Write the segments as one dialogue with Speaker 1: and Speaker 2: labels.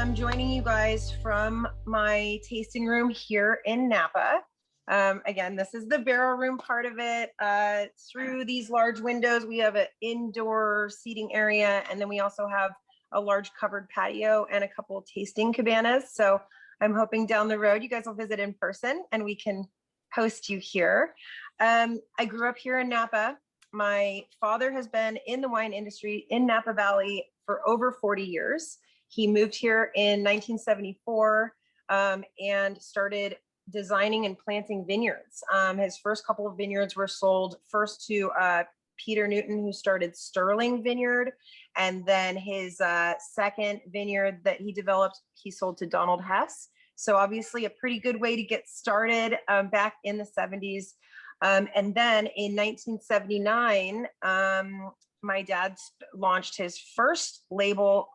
Speaker 1: I'm joining you guys from my tasting room here in Napa. Again, this is the barrel room part of it. Through these large windows, we have an indoor seating area, and then we also have a large covered patio and a couple of tasting cabanas. So I'm hoping down the road you guys will visit in person and we can host you here. I grew up here in Napa. My father has been in the wine industry in Napa Valley for over 40 years. He moved here in 1974 and started designing and planting vineyards. His first couple of vineyards were sold first to Peter Newton, who started Sterling Vineyard, and then his second vineyard that he developed, he sold to Donald Hess. So obviously a pretty good way to get started back in the 70s. And then in 1979, my dad launched his first label,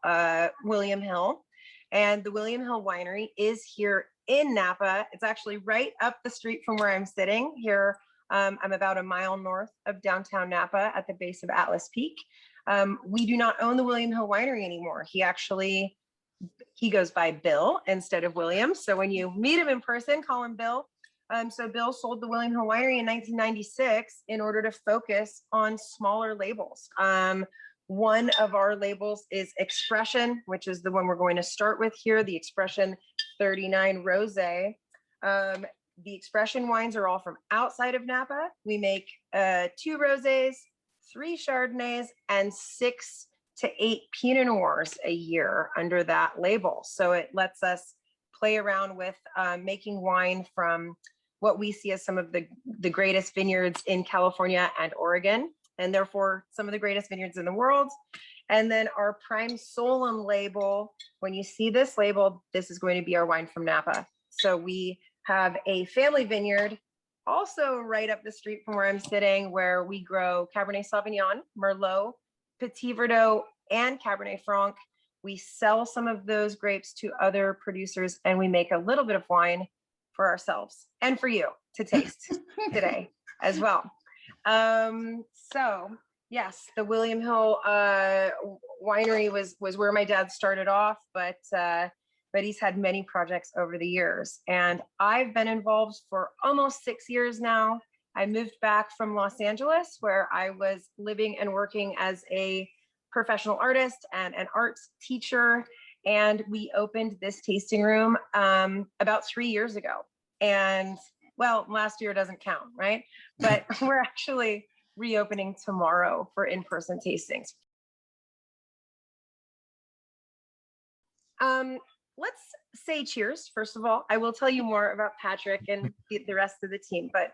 Speaker 1: William Hill, and the William Hill Winery is here in Napa. It's actually right up the street from where I'm sitting here. I'm about a mile north of downtown Napa at the base of Atlas Peak. We do not own the William Hill Winery anymore. He goes by Bill instead of William. So when you meet him in person, call him Bill. So Bill sold the William Hill Winery in 1996 in order to focus on smaller labels. One of our labels is Expression, which is the one we're going to start with here, the Expression 39 Rosé. The Expression wines are all from outside of Napa. We make 2 Rosés, 3 Chardonnays, and 6 to 8 Pinot Noirs a year under that label. So it lets us play around with making wine from what we see as some of the greatest vineyards in California and Oregon, and therefore some of the greatest vineyards in the world. And then our Prime Solum label, when you see this label, this is going to be our wine from Napa. So we have a family vineyard also right up the street from where I'm sitting, where we grow Cabernet Sauvignon, Merlot, Petit Verdot, and Cabernet Franc. We sell some of those grapes to other producers, and we make a little bit of wine for ourselves and for you to taste today as well. So yes, the William Hill Winery was where my dad started off, but he's had many projects over the years, and I've been involved for almost 6 years now. I moved back from Los Angeles, where I was living and working as a professional artist and an arts teacher. And we opened this tasting room about 3 years ago. And well, last year doesn't count, right? But we're actually reopening tomorrow for in-person tastings. Let's say cheers, first of all. I will tell you more about Patrick and the rest of the team, but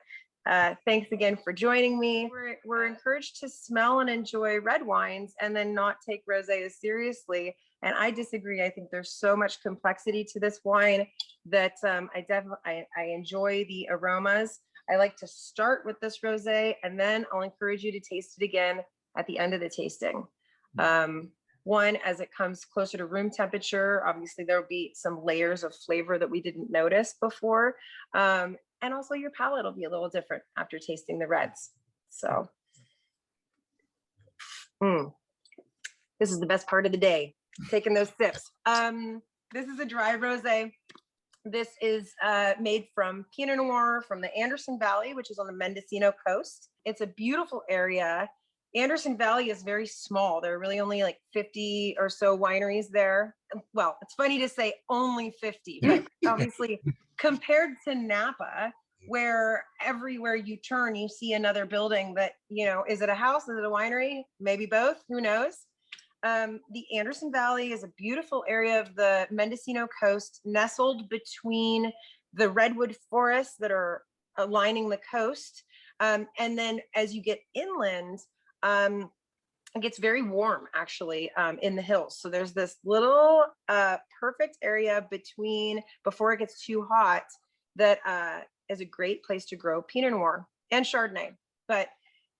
Speaker 1: thanks again for joining me. We're encouraged to smell and enjoy red wines and then not take rosé as seriously. And I disagree. I think there's so much complexity to this wine that I enjoy the aromas. I like to start with this rosé, and then I'll encourage you to taste it again at the end of the tasting. One, as it comes closer to room temperature, obviously there'll be some layers of flavor that we didn't notice before. And also your palate will be a little different after tasting the reds. So this is the best part of the day, taking those sips. This is a dry rosé. This is made from Pinot Noir from the Anderson Valley, which is on the Mendocino coast. It's a beautiful area. Anderson Valley is very small. There are really only like 50 or so wineries there. Well, it's funny to say only 50, but obviously compared to Napa, where everywhere you turn, you see another building that, you know, is it a house? Is it a winery? Maybe both, who knows? The Anderson Valley is a beautiful area of the Mendocino coast, nestled between the redwood forests that are lining the coast. And then as you get inland, it gets very warm actually in the hills. So there's this little perfect area before it gets too hot that is a great place to grow Pinot Noir and Chardonnay. But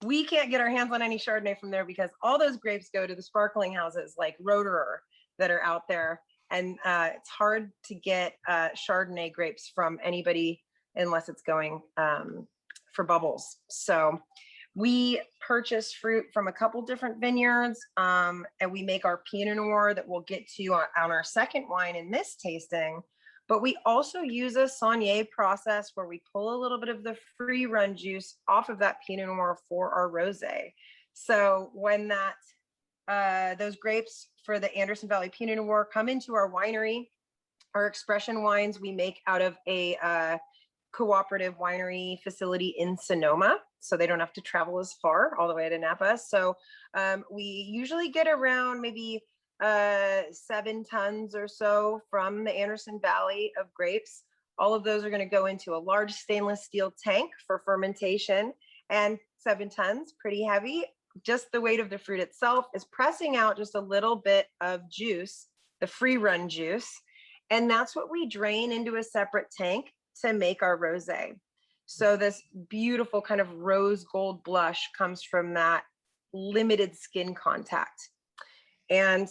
Speaker 1: we can't get our hands on any Chardonnay from there because all those grapes go to the sparkling houses like Roederer that are out there. And it's hard to get Chardonnay grapes from anybody unless it's going for bubbles. So, We purchase fruit from a couple different vineyards, and we make our Pinot Noir that we'll get to on our second wine in this tasting. But we also use a Saunier process where we pull a little bit of the free run juice off of that Pinot Noir for our rosé. So when those grapes for the Anderson Valley Pinot Noir come into our winery, our expression wines we make out of a cooperative winery facility in Sonoma, so they don't have to travel as far all the way to Napa. So we usually get around maybe 7 tons or so from the Anderson Valley of grapes. All of those are going to go into a large stainless steel tank for fermentation, and 7 tons, pretty heavy. Just the weight of the fruit itself is pressing out just a little bit of juice, the free run juice, and that's what we drain into a separate tank to make our rosé. So this beautiful kind of rose gold blush comes from that limited skin contact. And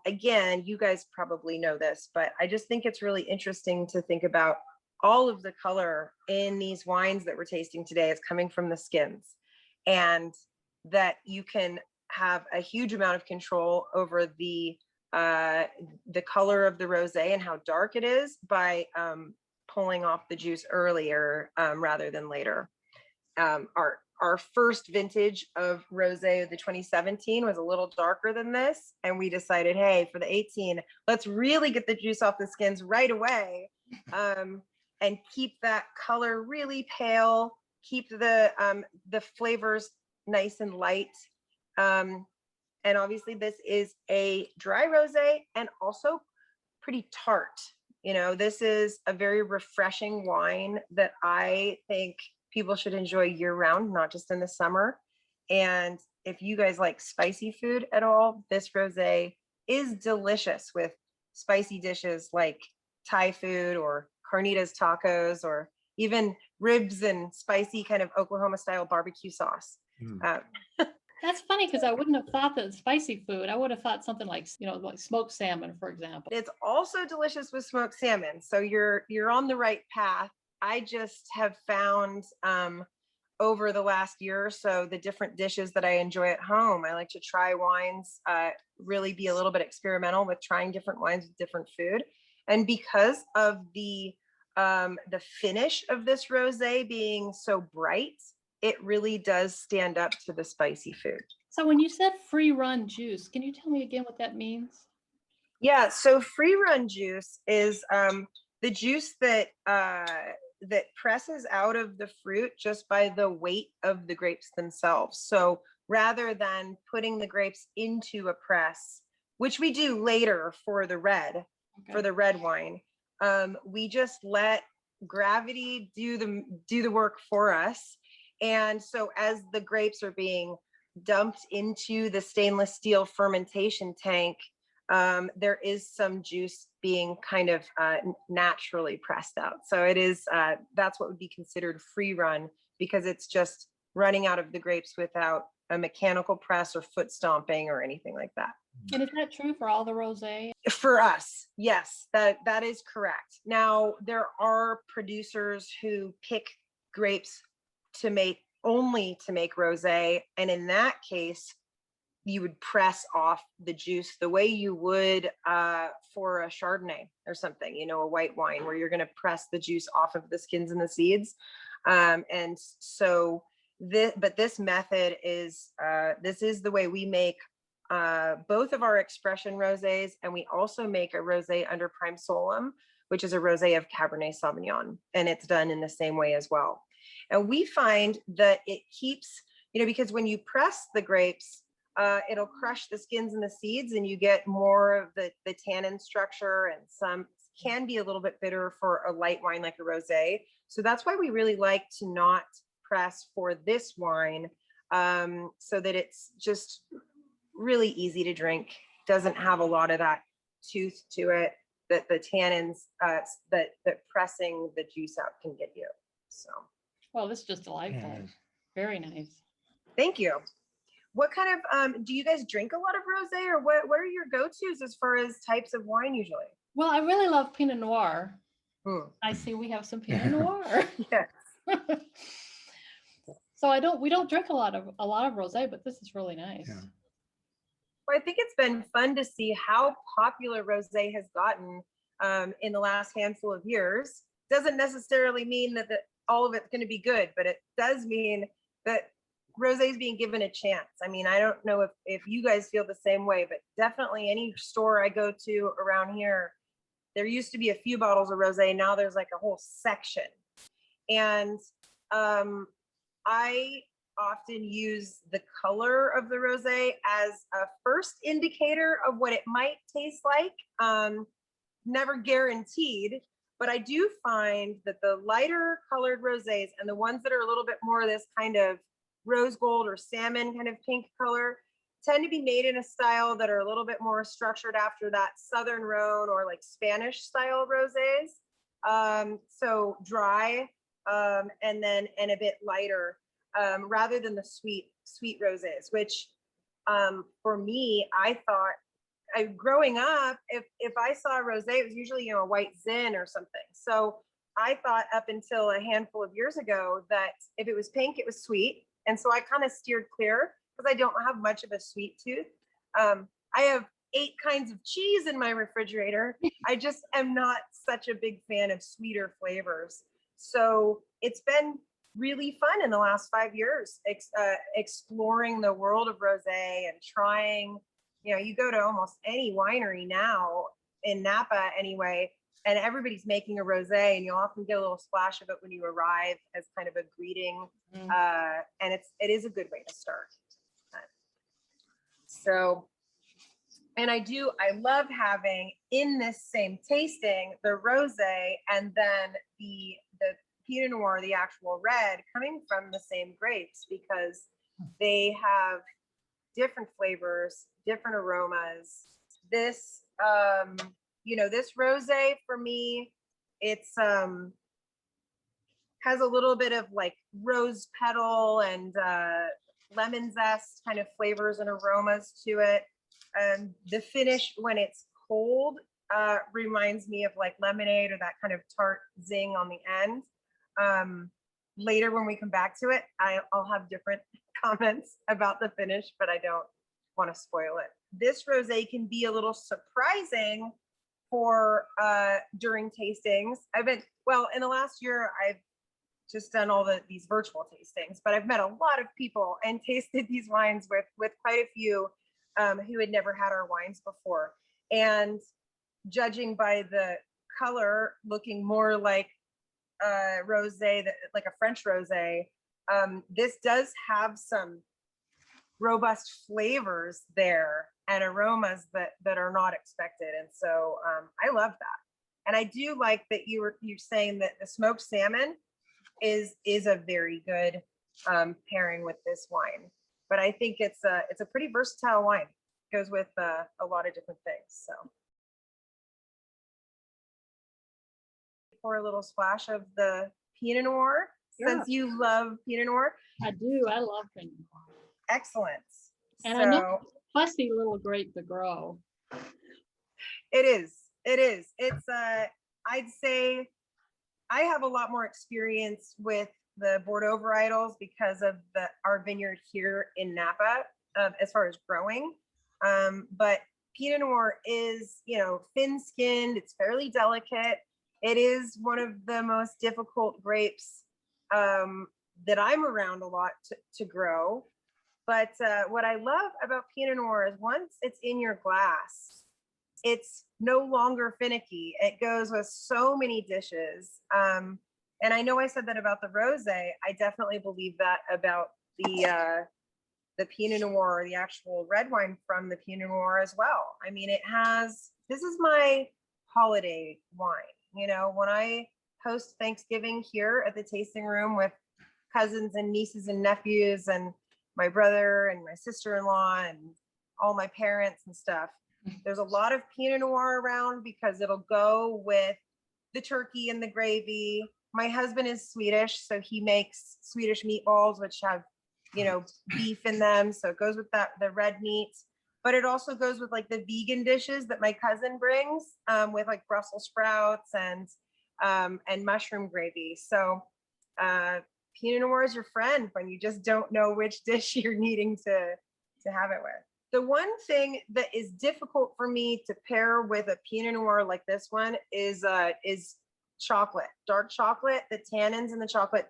Speaker 1: again, you guys probably know this, but I just think it's really interesting to think about all of the color in these wines that we're tasting today is coming from the skins, and that you can have a huge amount of control over the color of the rosé and how dark it is by pulling off the juice earlier rather than later. Our first vintage of rosé, the 2017, was a little darker than this, and we decided, hey, for the 18, let's really get the juice off the skins right away, and keep that color really pale, keep the flavors nice and light. And obviously, this is a dry rosé and also pretty tart. You know, this is a very refreshing wine that I think people should enjoy year round, not just in the summer. And if you guys like spicy food at all, this rosé is delicious with spicy dishes like Thai food or carnitas tacos, or even ribs and spicy kind of Oklahoma style barbecue sauce.
Speaker 2: That's funny, because I wouldn't have thought that spicy food. I would have thought something like, like smoked salmon, for example.
Speaker 1: It's also delicious with smoked salmon. So you're on the right path. I just have found over the last year or so, the different dishes that I enjoy at home. I like to try wines, really be a little bit experimental with trying different wines with different food. And because of the finish of this rosé being so bright, it really does stand up to the spicy food.
Speaker 2: So when you said free run juice, can you tell me again what that means?
Speaker 1: Yeah, so free run juice is the juice that presses out of the fruit just by the weight of the grapes themselves. So rather than putting the grapes into a press, which we do later for the red, for the red wine, we just let gravity do the work for us. And so as the grapes are being dumped into the stainless steel fermentation tank, there is some juice being kind of naturally pressed out. So it is, that's what would be considered free run, because it's just running out of the grapes without a mechanical press or foot stomping or anything like that.
Speaker 2: And is that true for all the rosé?
Speaker 1: For us, yes, that is correct. Now, there are producers who pick grapes to make rosé, and in that case, you would press off the juice the way you would for a Chardonnay or something, a white wine, where you're going to press the juice off of the skins and the seeds. And so this method is this is the way we make both of our expression rosés, and we also make a rosé under prime Solum, which is a rosé of Cabernet Sauvignon, and it's done in the same way as well. And we find that it keeps, because when you press the grapes, it'll crush the skins and the seeds, and you get more of the tannin structure, and some can be a little bit bitter for a light wine like a rosé. So that's why we really like to not press for this wine, so that it's just really easy to drink, doesn't have a lot of that tooth to it that the tannins that pressing the juice out can get you. So.
Speaker 2: Well, this is just delightful. Very nice.
Speaker 1: Thank you. What kind of, do you guys drink a lot of rosé, or what are your go-tos as far as types of wine usually?
Speaker 2: Well, I really love Pinot Noir. I see we have some Pinot Noir.
Speaker 1: Yes.
Speaker 2: So we don't drink a lot of rosé, but this is really nice.
Speaker 3: Yeah.
Speaker 1: Well, I think it's been fun to see how popular rosé has gotten in the last handful of years. Doesn't necessarily mean that all of it's going to be good, but it does mean that rosé is being given a chance. I mean, I don't know if you guys feel the same way, but definitely any store I go to around here, there used to be a few bottles of rosé. Now there's like a whole section. And I often use the color of the rosé as a first indicator of what it might taste like. Never guaranteed, but I do find that the lighter colored rosés and the ones that are a little bit more this kind of rose gold or salmon kind of pink color tend to be made in a style that are a little bit more structured after that Southern Rhone or like Spanish style rosés. So dry and a bit lighter rather than the sweet rosés, which for me, I thought growing up, if I saw a rosé, it was usually, a white Zin or something. So I thought up until a handful of years ago that if it was pink, it was sweet. And so I kind of steered clear because I don't have much of a sweet tooth. I have 8 kinds of cheese in my refrigerator. I just am not such a big fan of sweeter flavors. So it's been really fun in the last 5 years, exploring the world of rosé and trying. You go to almost any winery now in Napa anyway, and everybody's making a rosé, and you'll often get a little splash of it when you arrive as kind of a greeting. And it is a good way to start. So, and I love having in this same tasting the rosé and then the Pinot Noir, the actual red, coming from the same grapes because they have different flavors, different aromas. This, this rosé for me, it's has a little bit of like rose petal and lemon zest kind of flavors and aromas to it. The finish when it's cold reminds me of like lemonade or that kind of tart zing on the end. Later when we come back to it, I'll have different comments about the finish, but I don't want to spoil it. This rosé can be a little surprising for during tastings. In the last year, I've just done all these virtual tastings, but I've met a lot of people and tasted these wines with quite a few who had never had our wines before. And judging by the color looking more like rosé, like a French rosé, this does have some robust flavors there and aromas that are not expected. And so I love that. And I do like that you're saying that the smoked salmon is a very good pairing with this wine. But I think it's a pretty versatile wine. It goes with a lot of different things. So pour a little splash of the Pinot Noir, since you love Pinot Noir.
Speaker 2: I do. I love Pinot Noir.
Speaker 1: Excellent.
Speaker 2: And I know it's a fussy little grape to grow.
Speaker 1: It is. It's I'd say I have a lot more experience with the Bordeaux varietals because of our vineyard here in Napa as far as growing. But Pinot Noir is, thin-skinned. It's fairly delicate. It is one of the most difficult grapes that I'm around a lot to grow. But what I love about Pinot Noir is once it's in your glass, it's no longer finicky. It goes with so many dishes. And I know I said that about the rosé. I definitely believe that about the Pinot Noir, the actual red wine from the Pinot Noir as well. I mean, this is my holiday wine. When I host Thanksgiving here at the tasting room with cousins and nieces and nephews and my brother and my sister-in-law and all my parents and stuff, there's a lot of Pinot Noir around because it'll go with the turkey and the gravy. My husband is Swedish, so he makes Swedish meatballs, which have, beef in them. So it goes with the red meat, but it also goes with like the vegan dishes that my cousin brings with like Brussels sprouts and mushroom gravy. So Pinot Noir is your friend when you just don't know which dish you're needing to have it with. The one thing that is difficult for me to pair with a Pinot Noir like this one is chocolate, dark chocolate. The tannins in the chocolate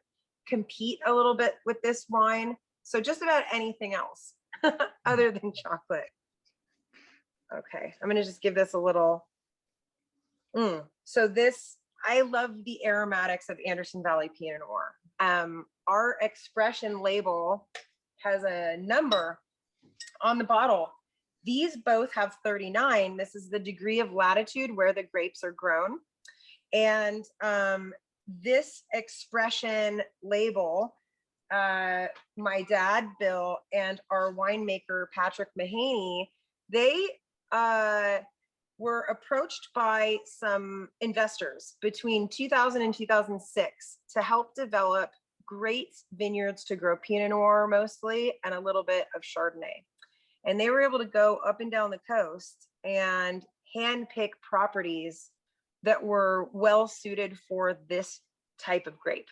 Speaker 1: compete a little bit with this wine. So just about anything else other than chocolate. Okay, I'm gonna just give this a little. So this, I love the aromatics of Anderson Valley Pinot Noir. Our expression label has a number on the bottle. These both have 39. This is the degree of latitude where the grapes are grown. And this expression label, my dad, Bill, and our winemaker, Patrick Mahaney, they were approached by some investors between 2000 and 2006 to help develop great vineyards to grow Pinot Noir mostly, and a little bit of Chardonnay. And they were able to go up and down the coast and handpick properties that were well suited for this type of grape.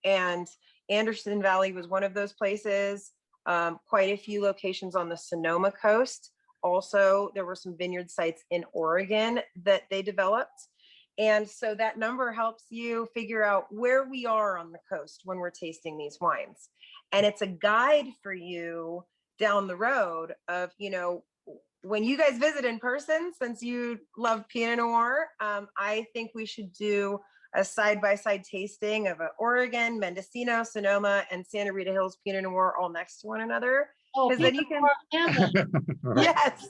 Speaker 1: And Anderson Valley was one of those places. Quite a few locations on the Sonoma coast. Also, there were some vineyard sites in Oregon that they developed. And so that number helps you figure out where we are on the coast when we're tasting these wines. And it's a guide for you down the road of, you know, when you guys visit in person, since you love Pinot Noir, I think we should do a side-by-side tasting of Oregon, Mendocino, Sonoma, and Santa Rita Hills Pinot Noir all next to one another. Because then you can, yes,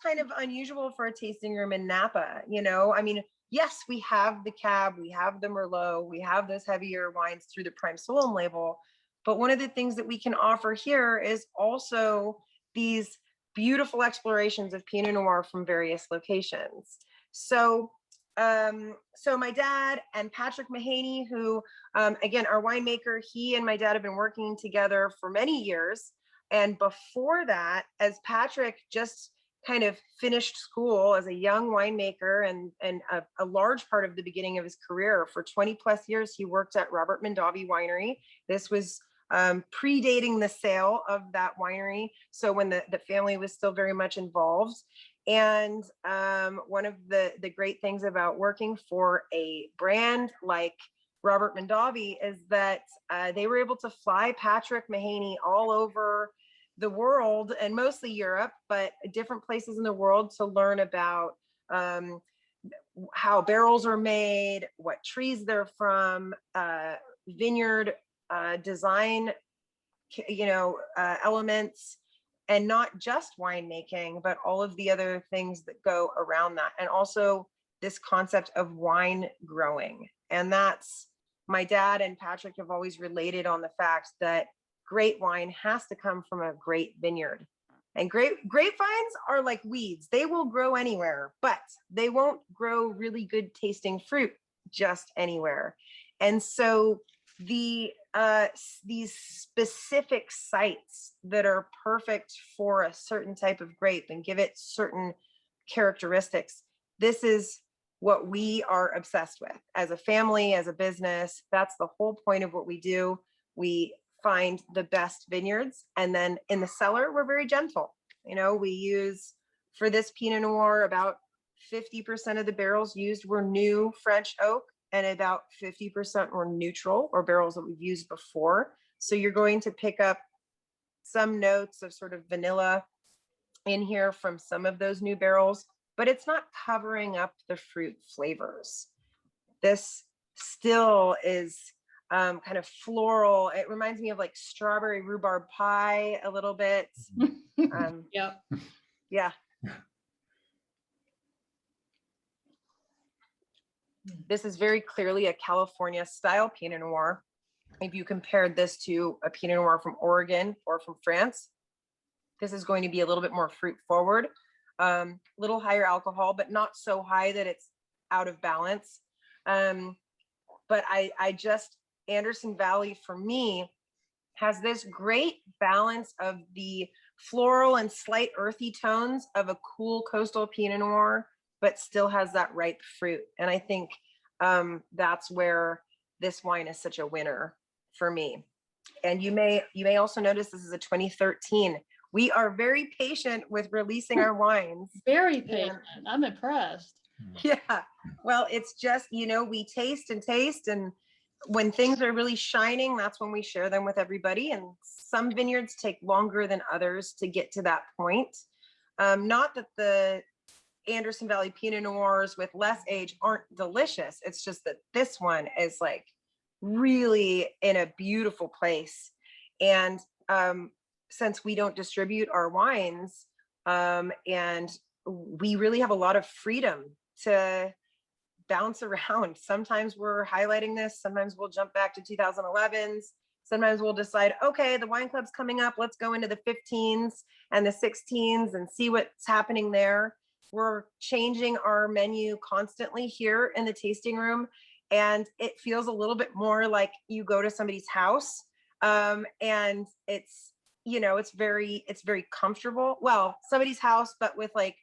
Speaker 1: kind of unusual for a tasting room in Napa, you know. I mean, yes, we have the Cab, we have the Merlot, we have those heavier wines through the Prime Solum label. But one of the things that we can offer here is also these beautiful explorations of Pinot Noir from various locations. So, so my dad and Patrick Mahaney, who, again, our winemaker, he and my dad have been working together for many years. And before that, as Patrick just kind of finished school as a young winemaker and a large part of the beginning of his career, for 20 plus years, he worked at Robert Mondavi Winery. This was predating the sale of that winery. So when the family was still very much involved. And one of the great things about working for a brand like Robert Mondavi is that they were able to fly Patrick Mahaney all over the world, and mostly Europe, but different places in the world, to learn about how barrels are made, what trees they're from, vineyard design, you know, elements, and not just winemaking, but all of the other things that go around that. And also this concept of wine growing. And that's, my dad and Patrick have always related on the fact that great wine has to come from a great vineyard. And grapevines are like weeds. They will grow anywhere, but they won't grow really good tasting fruit just anywhere. And so these specific sites that are perfect for a certain type of grape and give it certain characteristics, this is what we are obsessed with as a family, as a business. That's the whole point of what we do. We find the best vineyards, and then in the cellar, we're very gentle. You know, we use, for this Pinot Noir, about 50% of the barrels used were new French oak, and about 50% were neutral, or barrels that we've used before. So you're going to pick up some notes of sort of vanilla in here from some of those new barrels, but it's not covering up the fruit flavors. This still is kind of floral. It reminds me of like strawberry rhubarb pie a little bit. Yeah. This is very clearly a California style Pinot Noir. If you compared this to a Pinot Noir from Oregon or from France, this is going to be a little bit more fruit forward, little higher alcohol, but not so high that it's out of balance. But I just, Anderson Valley for me has this great balance of the floral and slight earthy tones of a cool coastal Pinot Noir, but still has that ripe fruit. And I think that's where this wine is such a winner for me. And you may also notice this is a 2013. We are very patient with releasing our wines.
Speaker 2: Very patient. I'm impressed.
Speaker 1: Yeah. Well, it's just, we taste and taste, and when things are really shining, that's when we share them with everybody. And some vineyards take longer than others to get to that point. Not that the Anderson Valley Pinot Noirs with less age aren't delicious. It's just that this one is like really in a beautiful place. And since we don't distribute our wines, and we really have a lot of freedom to bounce around. Sometimes we're highlighting this. Sometimes we'll jump back to 2011s. Sometimes we'll decide, okay, the wine club's coming up. Let's go into the 15s and the 16s and see what's happening there. We're changing our menu constantly here in the tasting room. And it feels a little bit more like you go to somebody's house. And it's, it's very comfortable. Well, somebody's house, but with like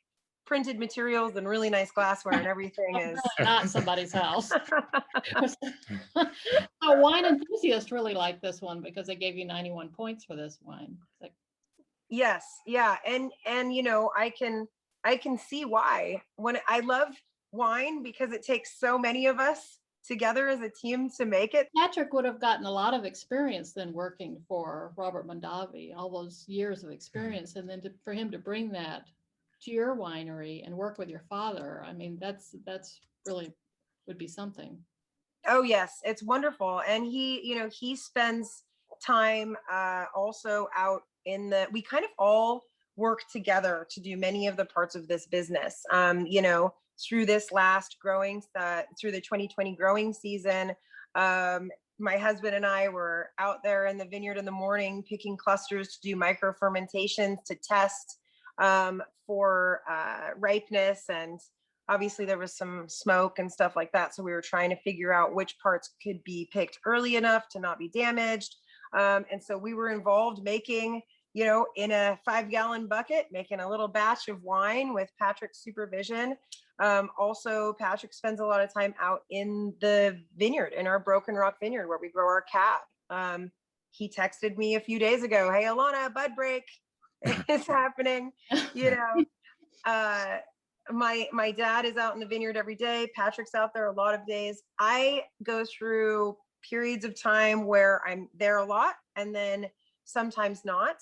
Speaker 1: printed materials and really nice glassware and everything is
Speaker 2: not somebody's house. A wine enthusiast really like this one because they gave you 91 points for this wine.
Speaker 1: Yes. Yeah. And I can see why. When I love wine because it takes so many of us together as a team to make it.
Speaker 2: Patrick would have gotten a lot of experience then working for Robert Mondavi, all those years of experience. And then for him to bring that to your winery and work with your father, I mean, that's really would be something.
Speaker 1: Oh yes, it's wonderful. And he spends time also out we kind of all work together to do many of the parts of this business. Through this last through the 2020 growing season, my husband and I were out there in the vineyard in the morning picking clusters to do micro fermentations to test for ripeness, and obviously there was some smoke and stuff like that, so we were trying to figure out which parts could be picked early enough to not be damaged, and so we were involved making, in a 5-gallon bucket, making a little batch of wine with Patrick's supervision. Also, Patrick spends a lot of time out in the vineyard, in our Broken Rock vineyard where we grow our cab. He texted me a few days ago, "Hey, Elana, bud break is happening." My dad is out in the vineyard every day. Patrick's out there a lot of days. I go through periods of time where I'm there a lot and then sometimes not.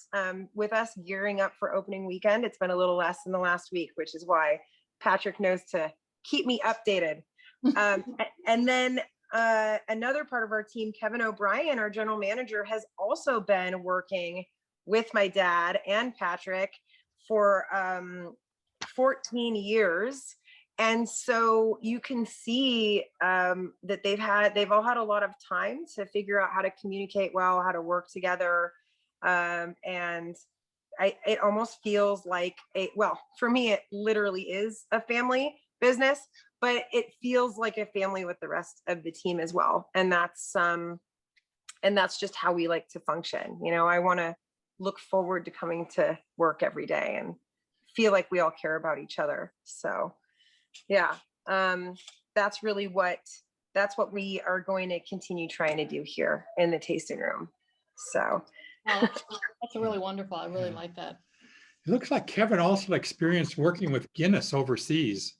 Speaker 1: With us gearing up for opening weekend, it's been a little less in the last week, which is why Patrick knows to keep me updated. And then another part of our team, Kevin O'Brien, our general manager, has also been working with my dad and Patrick for 14 years. And so you can see that they've all had a lot of time to figure out how to communicate well, how to work together. And it almost feels like for me, it literally is a family business, but it feels like a family with the rest of the team as well. And that's just how we like to function. I want to look forward to coming to work every day and feel like we all care about each other. So yeah, that's what we are going to continue trying to do here in the tasting room. So
Speaker 2: that's really wonderful. I really like that.
Speaker 3: It looks like Kevin also experienced working with Guinness overseas.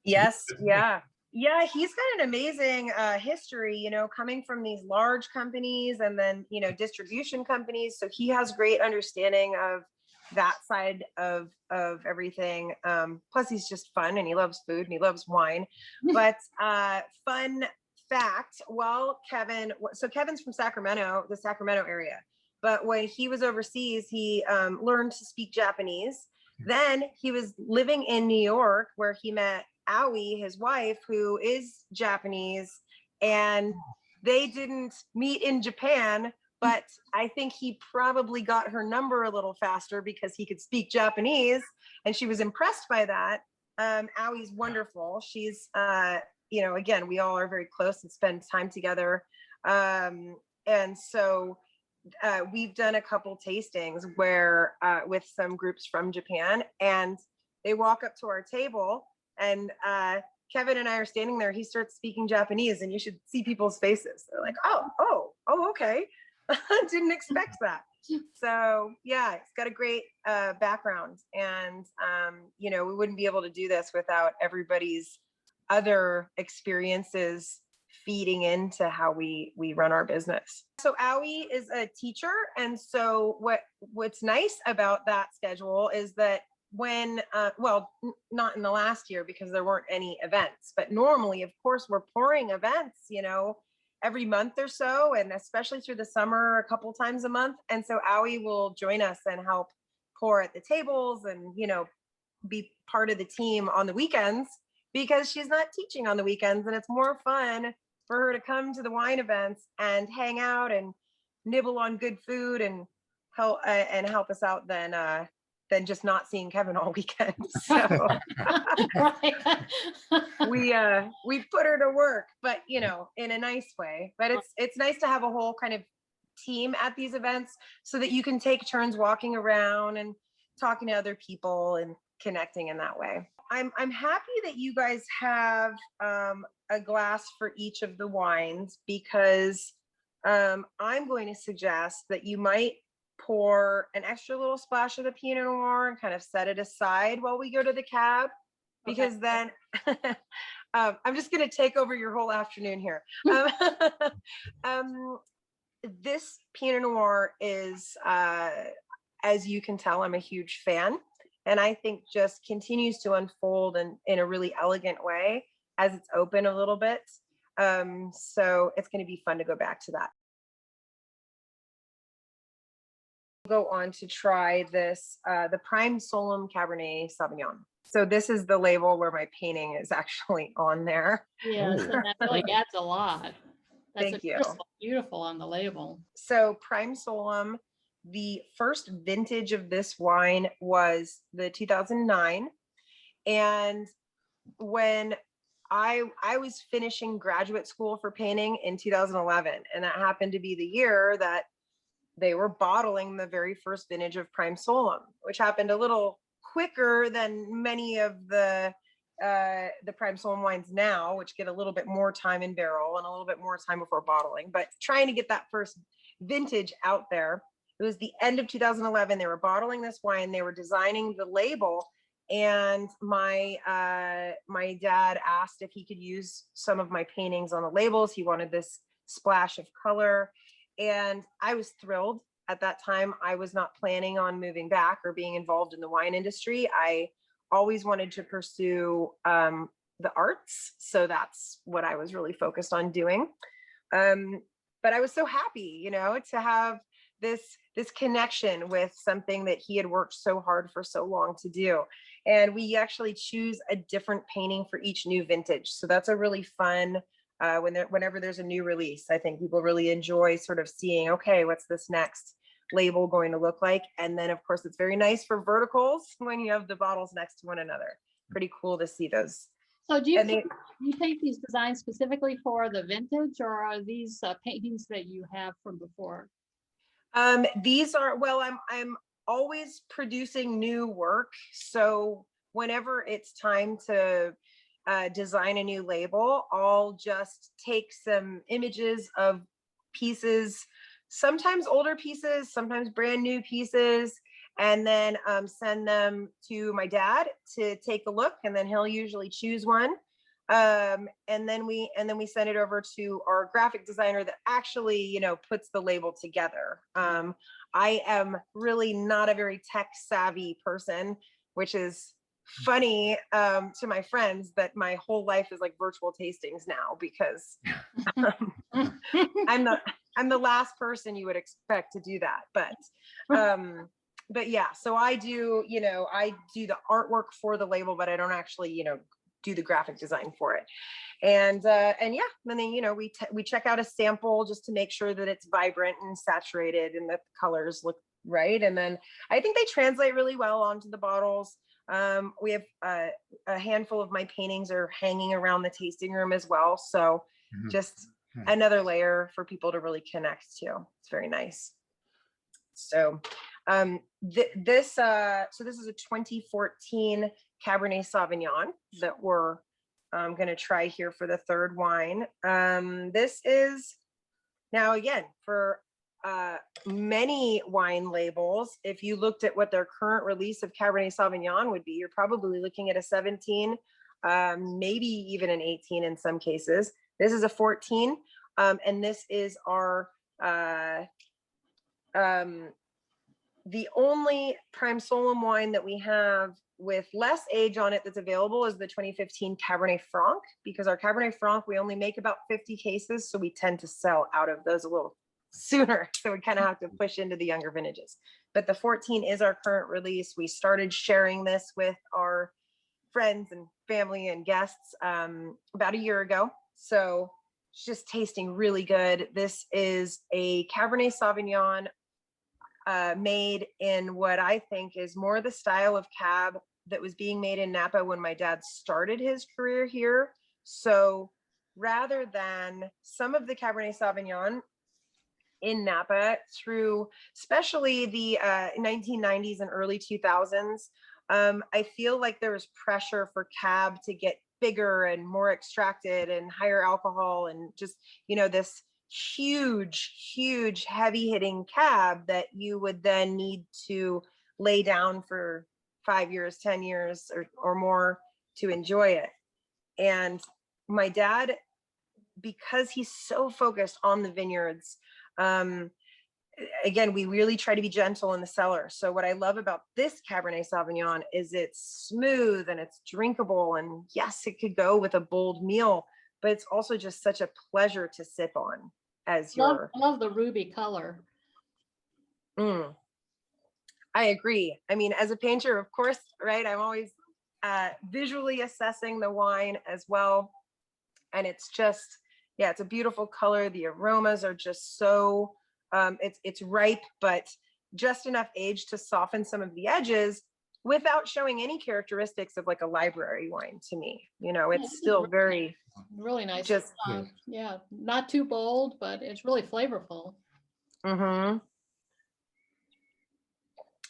Speaker 1: Yes. Yeah. Yeah. He's got an amazing history, coming from these large companies and then, distribution companies. So he has great understanding of that side of everything. Plus he's just fun and he loves food and he loves wine. But fun fact, Kevin's from Sacramento, the Sacramento area. But when he was overseas, he learned to speak Japanese. Then he was living in New York where he met Aoi, his wife, who is Japanese, and they didn't meet in Japan, but I think he probably got her number a little faster because he could speak Japanese, and she was impressed by that. Aoi's wonderful. She's, again, we all are very close and spend time together. And so we've done a couple tastings where with some groups from Japan, and they walk up to our table and Kevin and I are standing there. He starts speaking Japanese, and you should see people's faces. They're like, oh, oh, okay. Didn't expect that. So yeah, it's got a great background, and you know, we wouldn't be able to do this without everybody's other experiences feeding into how we run our business. So Aoi is a teacher, and so what's nice about that schedule is that when not in the last year because there weren't any events, but normally, of course, we're pouring events, you know, every month or so, and especially through the summer, a couple times a month. And so Aoi will join us and help pour at the tables, and you know, be part of the team on the weekends, because she's not teaching on the weekends, and it's more fun for her to come to the wine events and hang out and nibble on good food and help us out than just not seeing Kevin all weekend. So we put her to work, but you know, in a nice way. But it's nice to have a whole kind of team at these events so that you can take turns walking around and talking to other people and connecting in that way. I'm happy that you guys have a glass for each of the wines, because I'm going to suggest that you might pour an extra little splash of the Pinot Noir and kind of set it aside while we go to the cab, because then I'm just going to take over your whole afternoon here. This Pinot Noir is, as you can tell, I'm a huge fan, and I think just continues to unfold in a really elegant way as it's open a little bit. So it's going to be fun to go back to that. Go on to try this, the Prime Solum Cabernet Sauvignon. So this is the label where my painting is actually on there.
Speaker 2: Yes, and that really adds a lot.
Speaker 1: Thank you.
Speaker 2: Beautiful on the label.
Speaker 1: So Prime Solum, the first vintage of this wine was the 2009. And when I was finishing graduate school for painting in 2011, and that happened to be the year that they were bottling the very first vintage of Prime Solum, which happened a little quicker than many of the Prime Solum wines now, which get a little bit more time in barrel and a little bit more time before bottling. But trying to get that first vintage out there, it was the end of 2011. They were bottling this wine. They were designing the label, and my dad asked if he could use some of my paintings on the labels. He wanted this splash of color. And I was thrilled. At that time, I was not planning on moving back or being involved in the wine industry. I always wanted to pursue the arts. So that's what I was really focused on doing. But I was so happy, you know, to have this connection with something that he had worked so hard for so long to do. And we actually choose a different painting for each new vintage. So that's a really fun, whenever there's a new release, I think people really enjoy sort of seeing, okay, what's this next label going to look like? And then of course, it's very nice for verticals when you have the bottles next to one another. Pretty cool to see those.
Speaker 2: So do you paint these designs specifically for the vintage, or are these paintings that you have from before?
Speaker 1: These are, well, I'm always producing new work. So whenever it's time to design a new label, I'll just take some images of pieces, sometimes older pieces, sometimes brand new pieces, and then send them to my dad to take a look, and then he'll usually choose one. And then we send it over to our graphic designer that actually, you know, puts the label together. I am really not a very tech savvy person, which is funny to my friends, that my whole life is like virtual tastings now, because I'm the last person you would expect to do that. But yeah, so I do the artwork for the label, but I don't actually, you know, do the graphic design for it. And yeah, and then, you know, we check out a sample just to make sure that it's vibrant and saturated and that the colors look right. And then I think they translate really well onto the bottles. We have a handful of my paintings are hanging around the tasting room as well. So just another layer for people to really connect to. It's very nice. So this is a 2014 Cabernet Sauvignon that we're going to try here for the third wine. This is Now, again, for many wine labels, if you looked at what their current release of Cabernet Sauvignon would be, you're probably looking at a 17, maybe even an 18 in some cases. This is a 14, and this is our the only Prime Solum wine that we have with less age on it that's available is the 2015 Cabernet Franc, because our Cabernet Franc, we only make about 50 cases. So we tend to sell out of those a little sooner. So we kind of have to push into the younger vintages. But the 14 is our current release. We started sharing this with our friends and family and guests about a year ago. So it's just tasting really good. This is a Cabernet Sauvignon made in what I think is more the style of cab that was being made in Napa when my dad started his career here. So rather than some of the Cabernet Sauvignon in Napa through especially the 1990s and early 2000s, I feel like there was pressure for cab to get bigger and more extracted and higher alcohol and just, you know, this huge heavy hitting cab that you would then need to lay down for 5 years, 10 years or more to enjoy it. And my dad, because he's so focused on the vineyards, again, we really try to be gentle in the cellar. So what I love about this Cabernet Sauvignon is it's smooth and it's drinkable, and yes, it could go with a bold meal, but it's also just such a pleasure to sip on as
Speaker 2: I love the ruby color.
Speaker 1: I agree. I mean, as a painter, of course, right? I'm always visually assessing the wine as well. And it's just, yeah, it's a beautiful color. The aromas are just so, it's ripe, but just enough age to soften some of the edges without showing any characteristics of like a library wine to me. You know, it's still very,
Speaker 2: really nice.
Speaker 1: Just,
Speaker 2: yeah, not too bold, but it's really flavorful.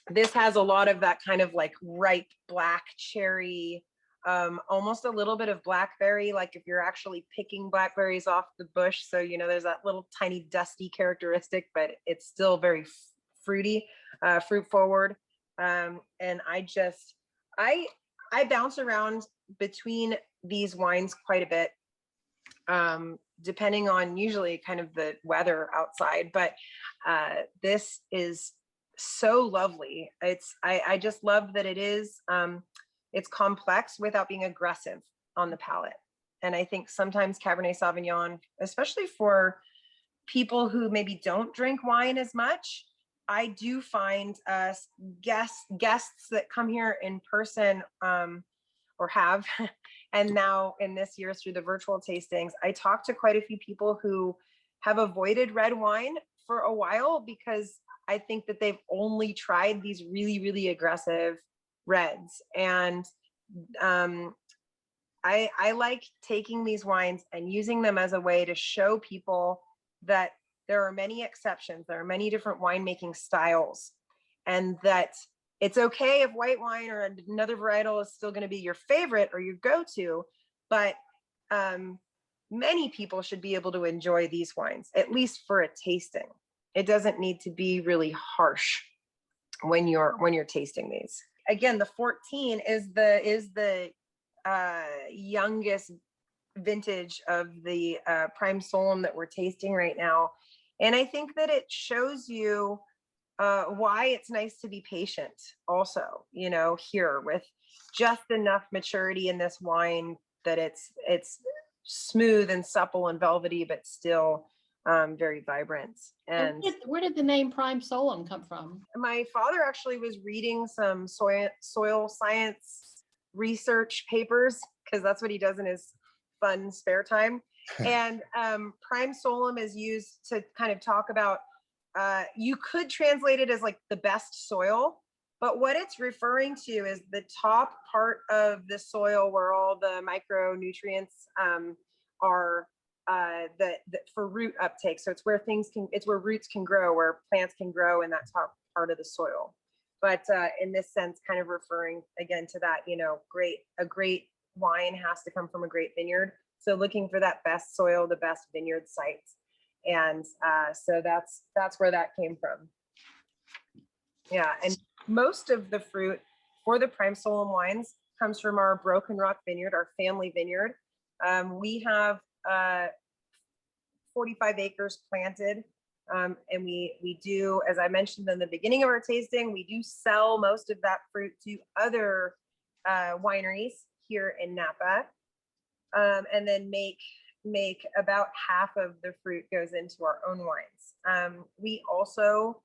Speaker 1: This has a lot of that kind of like ripe black cherry, almost a little bit of blackberry, like if you're actually picking blackberries off the bush. So, you know, there's that little tiny dusty characteristic, but it's still very fruity, fruit forward. And I bounce around between these wines quite a bit, depending on usually kind of the weather outside, but this is so lovely. I just love that it is, it's complex without being aggressive on the palate. And I think sometimes Cabernet Sauvignon, especially for people who maybe don't drink wine as much, I do find guests that come here in person, or have, and now in this year through the virtual tastings, I talked to quite a few people who have avoided red wine for a while because I think that they've only tried these really aggressive reds. And I like taking these wines and using them as a way to show people that there are many exceptions. There are many different winemaking styles, and that it's okay if white wine or another varietal is still going to be your favorite or your go-to, but many people should be able to enjoy these wines, at least for a tasting. It doesn't need to be really harsh when you're tasting these. Again, the 14 is the youngest vintage of the Prime Solum that we're tasting right now. And I think that it shows you why it's nice to be patient also, you know, here with just enough maturity in this wine that it's smooth and supple and velvety, but still very vibrant. And
Speaker 2: where did the name Prime Solum come from?
Speaker 1: My father actually was reading some soil science research papers, because that's what he does in his fun spare time. And Prime Solum is used to kind of talk about, you could translate it as like the best soil, but what it's referring to is the top part of the soil where all the micronutrients are for root uptake. So it's where roots can grow, where plants can grow in that top part of the soil. But in this sense, kind of referring again to that, you know, a great wine has to come from a great vineyard. So looking for that best soil, the best vineyard sites. And so that's where that came from. Yeah, and most of the fruit for the Prime Solum wines comes from our Broken Rock Vineyard, our family vineyard. We have 45 acres planted. And we do, as I mentioned in the beginning of our tasting, we do sell most of that fruit to other wineries here in Napa, and then make about half of the fruit goes into our own wines. We also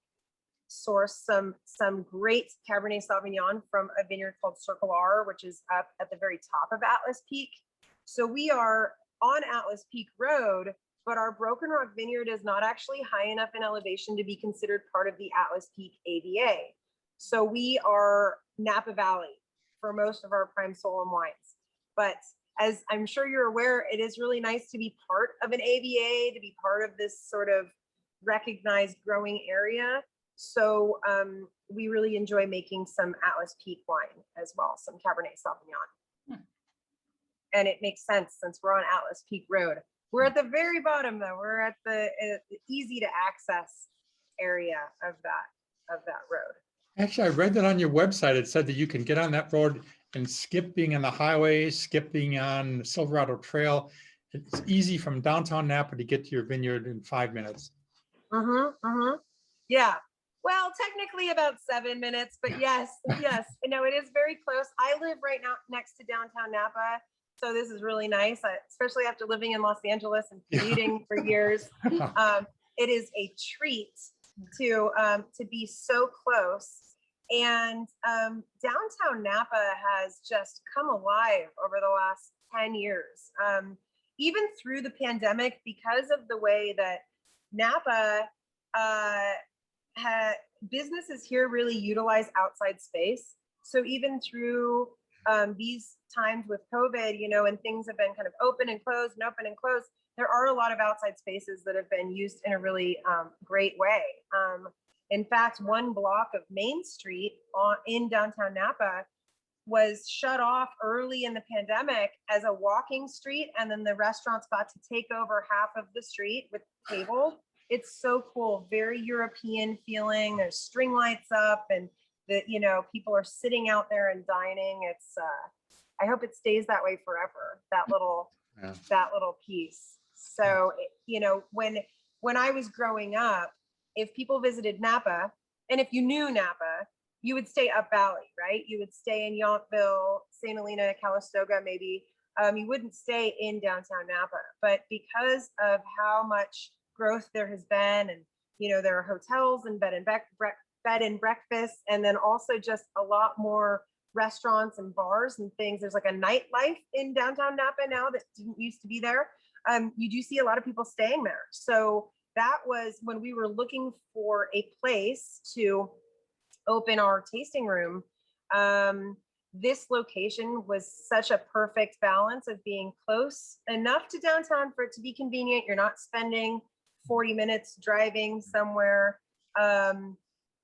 Speaker 1: source some great Cabernet Sauvignon from a vineyard called Circle R, which is up at the very top of Atlas Peak. So we are on Atlas Peak Road, but our Broken Rock Vineyard is not actually high enough in elevation to be considered part of the Atlas Peak AVA. So we are Napa Valley for most of our Prime Solum wines. But as I'm sure you're aware, it is really nice to be part of an AVA, to be part of this sort of recognized growing area. So we really enjoy making some Atlas Peak wine as well, some Cabernet Sauvignon. And it makes sense since we're on Atlas Peak Road. We're at the very bottom though. We're at the easy to access area of that road.
Speaker 3: Actually, I read that on your website. It said that you can get on that road and skip being on the highway, skip being on Silverado Trail. It's easy from downtown Napa to get to your vineyard in 5 minutes.
Speaker 1: Yeah. Well, technically about 7 minutes, but yes, yes. No, it is very close. I live right now next to downtown Napa. So this is really nice, especially after living in Los Angeles and commuting for years. It is a treat to be so close. And downtown Napa has just come alive over the last 10 years. Even through the pandemic, because of the way that Napa businesses here really utilize outside space. So even through these times with COVID, you know, and things have been kind of open and closed and open and closed, there are a lot of outside spaces that have been used in a really great way. In fact, one block of Main Street in downtown Napa was shut off early in the pandemic as a walking street, and then the restaurants got to take over half of the street with tables. It's so cool, very European feeling. There's string lights up, and people are sitting out there and dining. It's I hope it stays that way forever. That little piece. So when I was growing up, if people visited Napa, and if you knew Napa, you would stay up Valley, right? You would stay in Yountville, St. Helena, Calistoga, maybe. You wouldn't stay in downtown Napa. But because of how much growth there has been, and there are hotels and bed and breakfast, and then also just a lot more restaurants and bars and things. There's like a nightlife in downtown Napa now that didn't used to be there. You do see a lot of people staying there. So that was when we were looking for a place to open our tasting room. This location was such a perfect balance of being close enough to downtown for it to be convenient. You're not spending 40 minutes driving somewhere.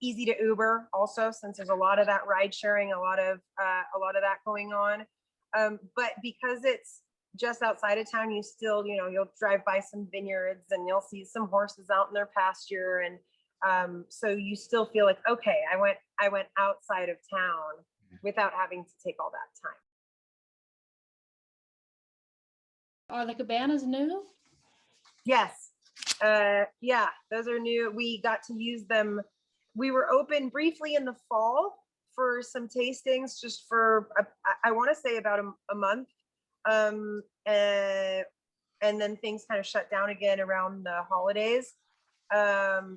Speaker 1: Easy to Uber also, since there's a lot of that ride sharing, a lot of that going on. But because it's just outside of town, you still, you'll drive by some vineyards and you'll see some horses out in their pasture. And so you still feel like, okay, I went outside of town without having to take all that time.
Speaker 2: Are the cabanas new?
Speaker 1: Yes. Yeah, those are new. We got to use them. We were open briefly in the fall for some tastings, just for, I want to say about a month. And then things kind of shut down again around the holidays.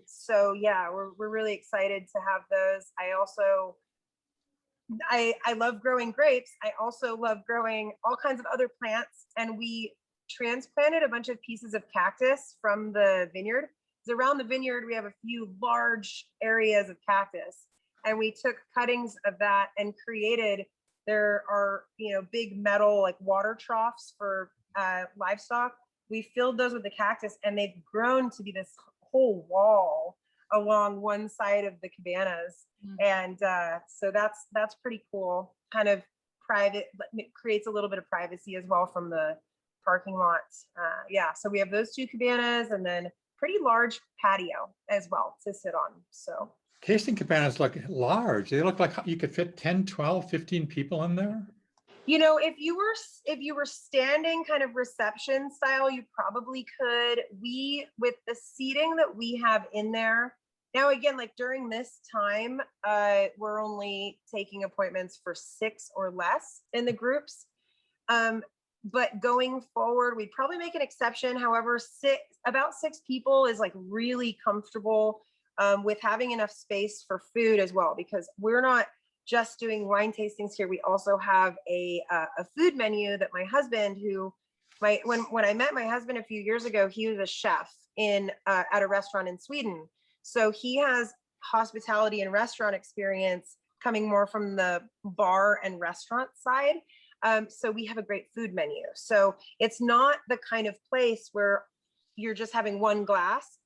Speaker 1: So yeah, we're really excited to have those. I love growing grapes. I also love growing all kinds of other plants, and we transplanted a bunch of pieces of cactus from the vineyard. So around the vineyard, we have a few large areas of cactus, and we took cuttings of that and created, there are, big metal like water troughs for livestock. We filled those with the cactus, and they've grown to be this whole wall along one side of the cabanas. And so that's pretty cool, kind of private, but it creates a little bit of privacy as well from the parking lot. Yeah, so we have those two cabanas, and then pretty large patio as well to sit on. So
Speaker 3: Tasting cabanas look large. They look like you could fit 10, 12, 15 people in there.
Speaker 1: you know, if you were standing kind of reception style, you probably could. With the seating that we have in there now, again, like during this time, we're only taking appointments for 6 or less in the groups. But going forward, we'd probably make an exception. However, about 6 people is like really comfortable with having enough space for food as well, because we're not just doing wine tastings here. We also have a food menu that my husband, when I met my husband a few years ago, he was a chef at a restaurant in Sweden. So he has hospitality and restaurant experience coming more from the bar and restaurant side. So we have a great food menu. So it's not the kind of place where you're just having one glass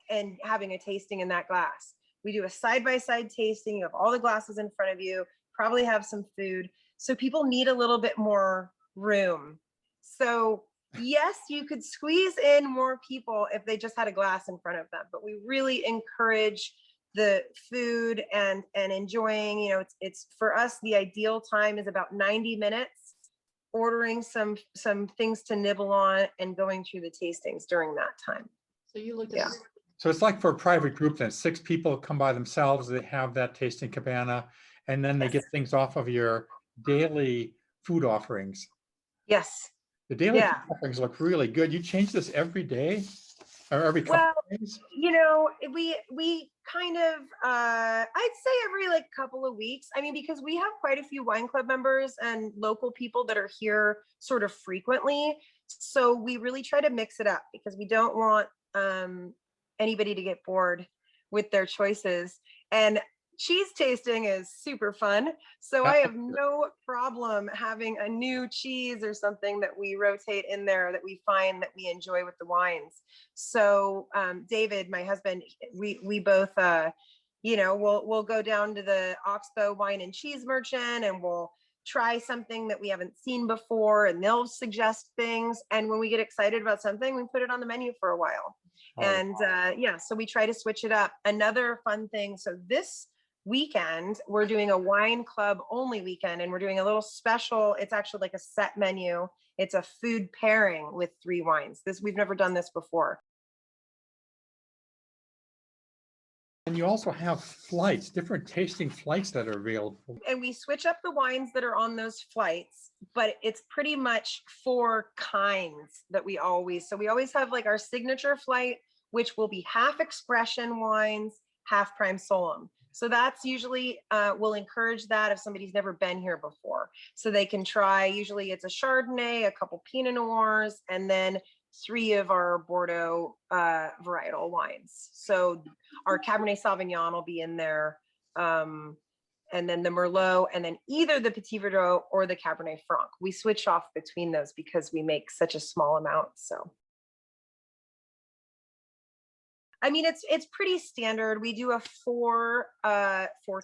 Speaker 1: and having a tasting in that glass. We do a side-by-side tasting. You have all the glasses in front of you, probably have some food. So people need a little bit more room. So yes, you could squeeze in more people if they just had a glass in front of them, but we really encourage the food and enjoying, you know, it's for us, the ideal time is about 90 minutes, ordering some things to nibble on and going through the tastings during that time.
Speaker 2: So you looked at
Speaker 3: So it's like for a private group, then 6 people come by themselves, they have that tasting cabana, and then they
Speaker 1: Yes.
Speaker 3: get things off of your daily food offerings.
Speaker 1: Yes.
Speaker 3: The daily
Speaker 1: Yeah.
Speaker 3: food offerings look really good. You change this every day or every couple
Speaker 1: Well,
Speaker 3: of days?
Speaker 1: you know, we kind of, I'd say every like couple of weeks. I mean, because we have quite a few wine club members and local people that are here sort of frequently. So we really try to mix it up because we don't want anybody to get bored with their choices. And cheese tasting is super fun. So I have no problem having a new cheese or something that we rotate in there that we find that we enjoy with the wines. So David, my husband, we both, you know, we'll go down to the Oxbow Wine and Cheese Merchant and we'll try something that we haven't seen before, and they'll suggest things. And when we get excited about something, we put it on the menu for a while. And yeah, so we try to switch it up. Another fun thing, so this weekend we're doing a wine club only weekend, and we're doing a little special. It's actually like a set menu. It's a food pairing with 3 wines. We've never done this before.
Speaker 3: And you also have flights, different tasting flights that are available.
Speaker 1: And we switch up the wines that are on those flights, but it's pretty much 4 kinds that we always have like our signature flight, which will be half expression wines, half prime Solum. So that's usually, we'll encourage that if somebody's never been here before. So they can try, usually it's a Chardonnay, a couple Pinot Noirs, and then 3 of our Bordeaux varietal wines. So our Cabernet Sauvignon will be in there, and then the Merlot, and then either the Petit Verdot or the Cabernet Franc. We switch off between those because we make such a small amount. So I mean, it's pretty standard. We do a 4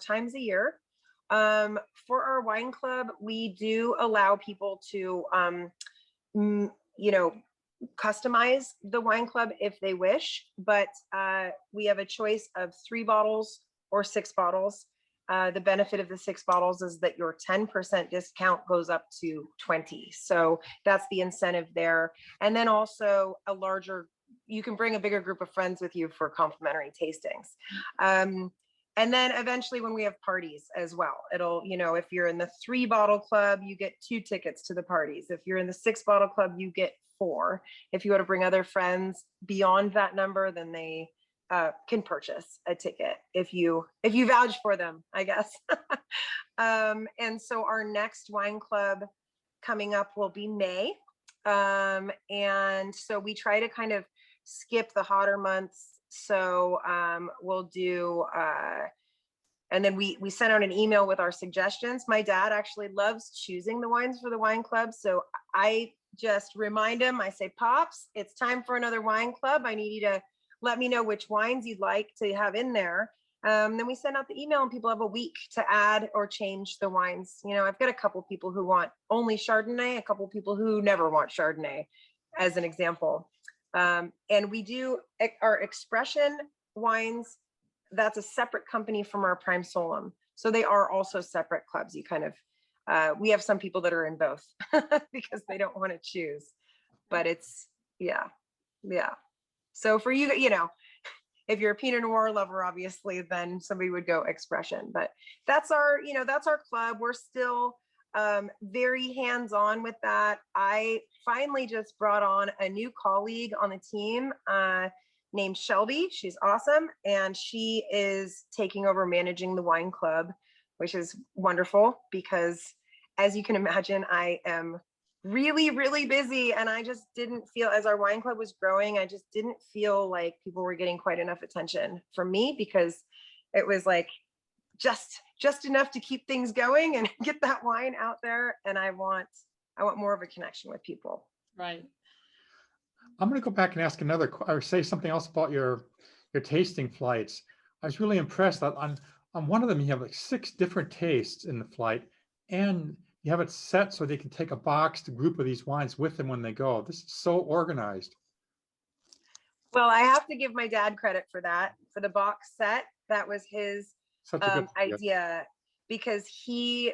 Speaker 1: times a year. For our wine club, we do allow people to, you know, customize the wine club if they wish, but we have a choice of 3 bottles or 6 bottles. The benefit of the 6 bottles is that your 10% discount goes up to 20. So that's the incentive there. And then also you can bring a bigger group of friends with you for complimentary tastings. And then eventually when we have parties as well, it'll, you know, if you're in the 3 bottle club, you get 2 tickets to the parties. If you're in the 6 bottle club, you get 4. If you want to bring other friends beyond that number, then they can purchase a ticket if you vouch for them, I guess. And so our next wine club coming up will be May. And so we try to kind of skip the hotter months. So we'll do, and then we send out an email with our suggestions. My dad actually loves choosing the wines for the wine club. So I just remind him, I say, Pops, it's time for another wine club. I need you to let me know which wines you'd like to have in there. Then we send out the email and people have a week to add or change the wines. You know, I've got a couple people who want only Chardonnay, a couple people who never want Chardonnay, as an example. And we do our expression wines. That's a separate company from our Prime Solum. So they are also separate clubs. You kind of, we have some people that are in both because they don't want to choose, but it's, yeah. So for you, if you're a Pinot Noir lover, obviously, then somebody would go expression, but that's our, that's our club. We're still very hands-on with that. I finally just brought on a new colleague on the team named Shelby. She's awesome. And she is taking over managing the wine club, which is wonderful because, as you can imagine, I am really, really busy. And I just didn't feel, as our wine club was growing, I just didn't feel like people were getting quite enough attention from me, because it was like just enough to keep things going and get that wine out there. And I want more of a connection with people.
Speaker 2: Right.
Speaker 3: I'm going to go back and ask or say something else about your tasting flights. I was really impressed that on one of them, you have like 6 different tastes in the flight, and you have it set so they can take a boxed group of these wines with them when they go. This is so organized.
Speaker 1: Well, I have to give my dad credit for that, for the box set. That was his idea, because he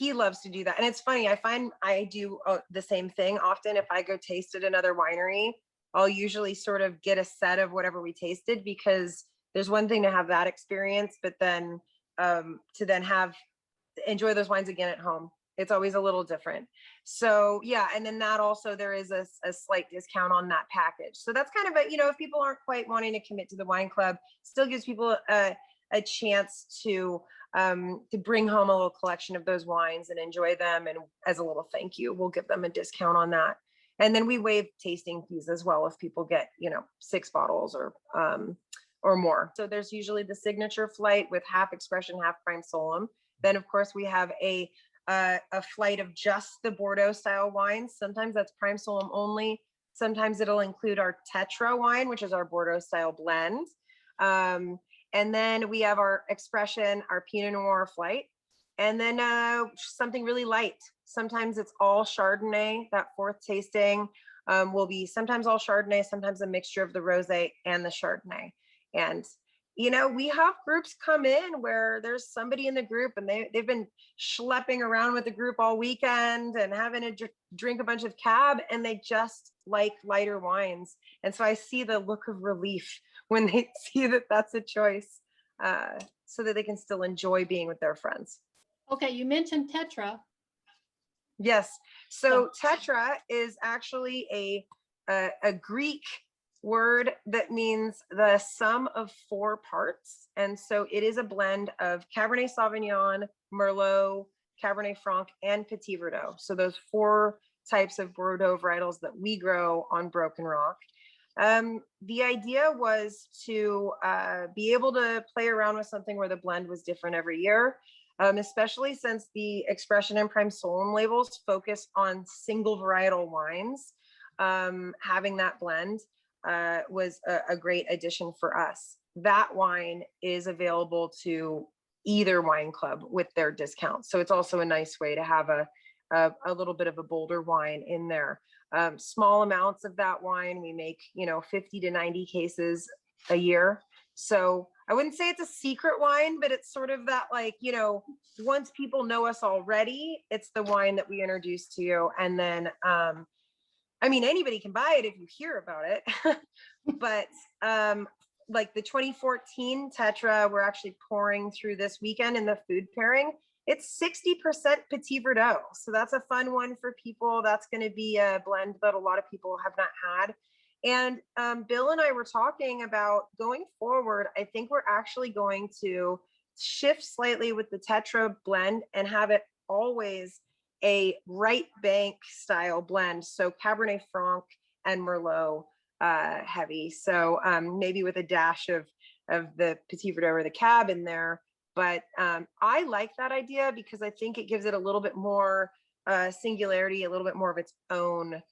Speaker 1: loves to do that. And it's funny, I find I do the same thing often. If I go taste at another winery, I'll usually sort of get a set of whatever we tasted, because there's one thing to have that experience, but then to then enjoy those wines again at home, it's always a little different. So yeah, and then that also, there is a slight discount on that package. So that's kind of a, if people aren't quite wanting to commit to the wine club, still gives people a chance to bring home a little collection of those wines and enjoy them. And as a little thank you, we'll give them a discount on that. And then we waive tasting fees as well if people get, 6 bottles or more. So there's usually the signature flight with half expression, half Prime Solum. Then of course we have a flight of just the Bordeaux style wines. Sometimes that's Prime Solum only. Sometimes it'll include our Tetra wine, which is our Bordeaux style blend. And then we have our expression, our Pinot Noir flight, and then something really light. Sometimes it's all Chardonnay. That 4th tasting will be sometimes all Chardonnay, sometimes a mixture of the Rosé and the Chardonnay. And we have groups come in where there's somebody in the group and they've been schlepping around with the group all weekend and having to drink a bunch of cab, and they just like lighter wines. And so I see the look of relief when they see that that's a choice, so that they can still enjoy being with their friends.
Speaker 2: Okay, you mentioned Tetra.
Speaker 1: Yes. So Tetra is actually a Greek word that means the sum of 4 parts. And so it is a blend of Cabernet Sauvignon, Merlot, Cabernet Franc, and Petit Verdot. So those 4 types of Bordeaux varietals that we grow on Broken Rock. The idea was to be able to play around with something where the blend was different every year, especially since the expression and Prime Solum labels focus on single varietal wines. Having that blend was a great addition for us. That wine is available to either wine club with their discount. So it's also a nice way to have a little bit of a bolder wine in there. Small amounts of that wine, we make, 50 to 90 cases a year. So I wouldn't say it's a secret wine, but it's sort of that, like, once people know us already, it's the wine that we introduce to you. And then, anybody can buy it if you hear about it, but like the 2014 Tetra, we're actually pouring through this weekend in the food pairing. It's 60% Petit Verdot. So that's a fun one for people. That's going to be a blend that a lot of people have not had. And Bill and I were talking about going forward. I think we're actually going to shift slightly with the Tetra blend and have it always a right bank style blend. So Cabernet Franc and Merlot heavy. So maybe with a dash of the Petit Verdot or the Cab in there. But I like that idea because I think it gives it a little bit more singularity, a little bit more of its own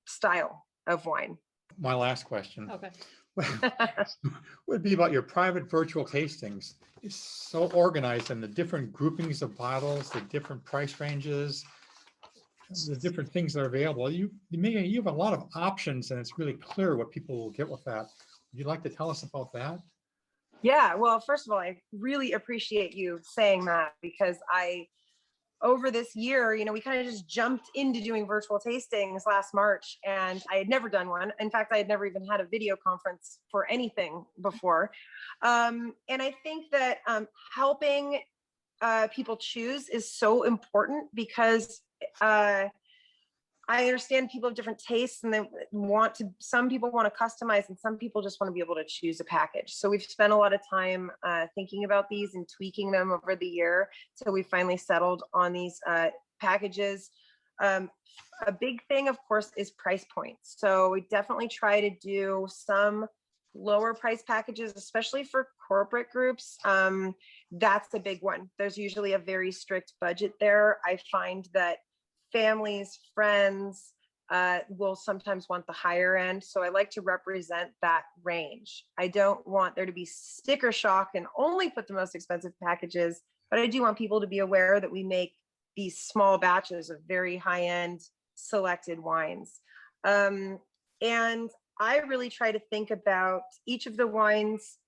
Speaker 1: style of wine.
Speaker 3: My last question.
Speaker 2: Okay.
Speaker 3: Would be about your private virtual tastings. It's so organized, and the different groupings of bottles, the different price ranges. the different things that are available. You have a lot of options, and it's really clear what people will get with that. Would you like to tell us about that?
Speaker 1: Yeah, well, first of all, I really appreciate you saying that, because over this year, we kind of just jumped into doing virtual tastings last March, and I had never done one. In fact, I had never even had a video conference for anything before. And I think that helping people choose is so important, because I understand people have different tastes, and some people want to customize, and some people just want to be able to choose a package. So we've spent a lot of time thinking about these and tweaking them over the year till we finally settled on these packages. A big thing, of course, is price points. So we definitely try to do some lower price packages, especially for corporate groups. That's a big one. There's usually a very strict budget there. I find that families, friends will sometimes want the higher end. So I like to represent that range. I don't want there to be sticker shock and only put the most expensive packages, but I do want people to be aware that we make these small batches of very high-end selected wines. And I really try to think about each of the wines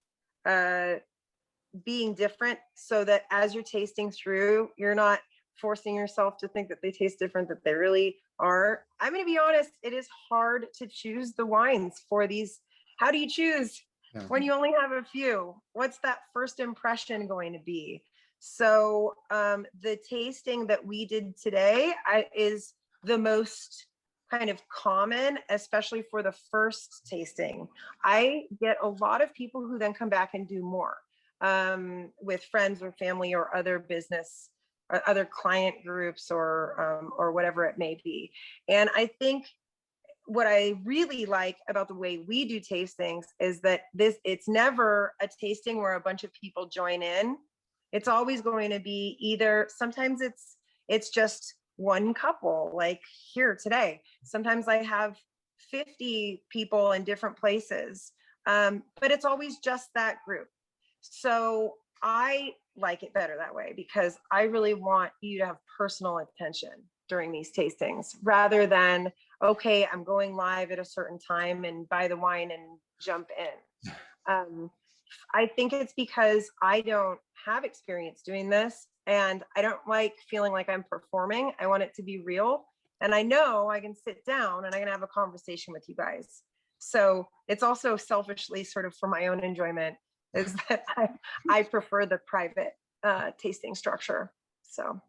Speaker 1: being different, so that as you're tasting through, you're not forcing yourself to think that they taste different, that they really are. I'm going to be honest, it is hard to choose the wines for these. How do you choose when you only have a few? What's that first impression going to be? So the tasting that we did today is the most kind of common, especially for the first tasting. I get a lot of people who then come back and do more with friends or family or other business or other client groups or whatever it may be. And I think what I really like about the way we do tastings is that it's never a tasting where a bunch of people join in. It's always going to be either, sometimes it's just one couple, like here today. Sometimes I have 50 people in different places, but it's always just that group. So I like it better that way, because I really want you to have personal attention during these tastings, rather than, okay, I'm going live at a certain time and buy the wine and jump in. I think it's because I don't have experience doing this, and I don't like feeling like I'm performing. I want it to be real. And I know I can sit down and I can have a conversation with you guys. So it's also selfishly sort of for my own enjoyment, is that I prefer the private tasting structure. So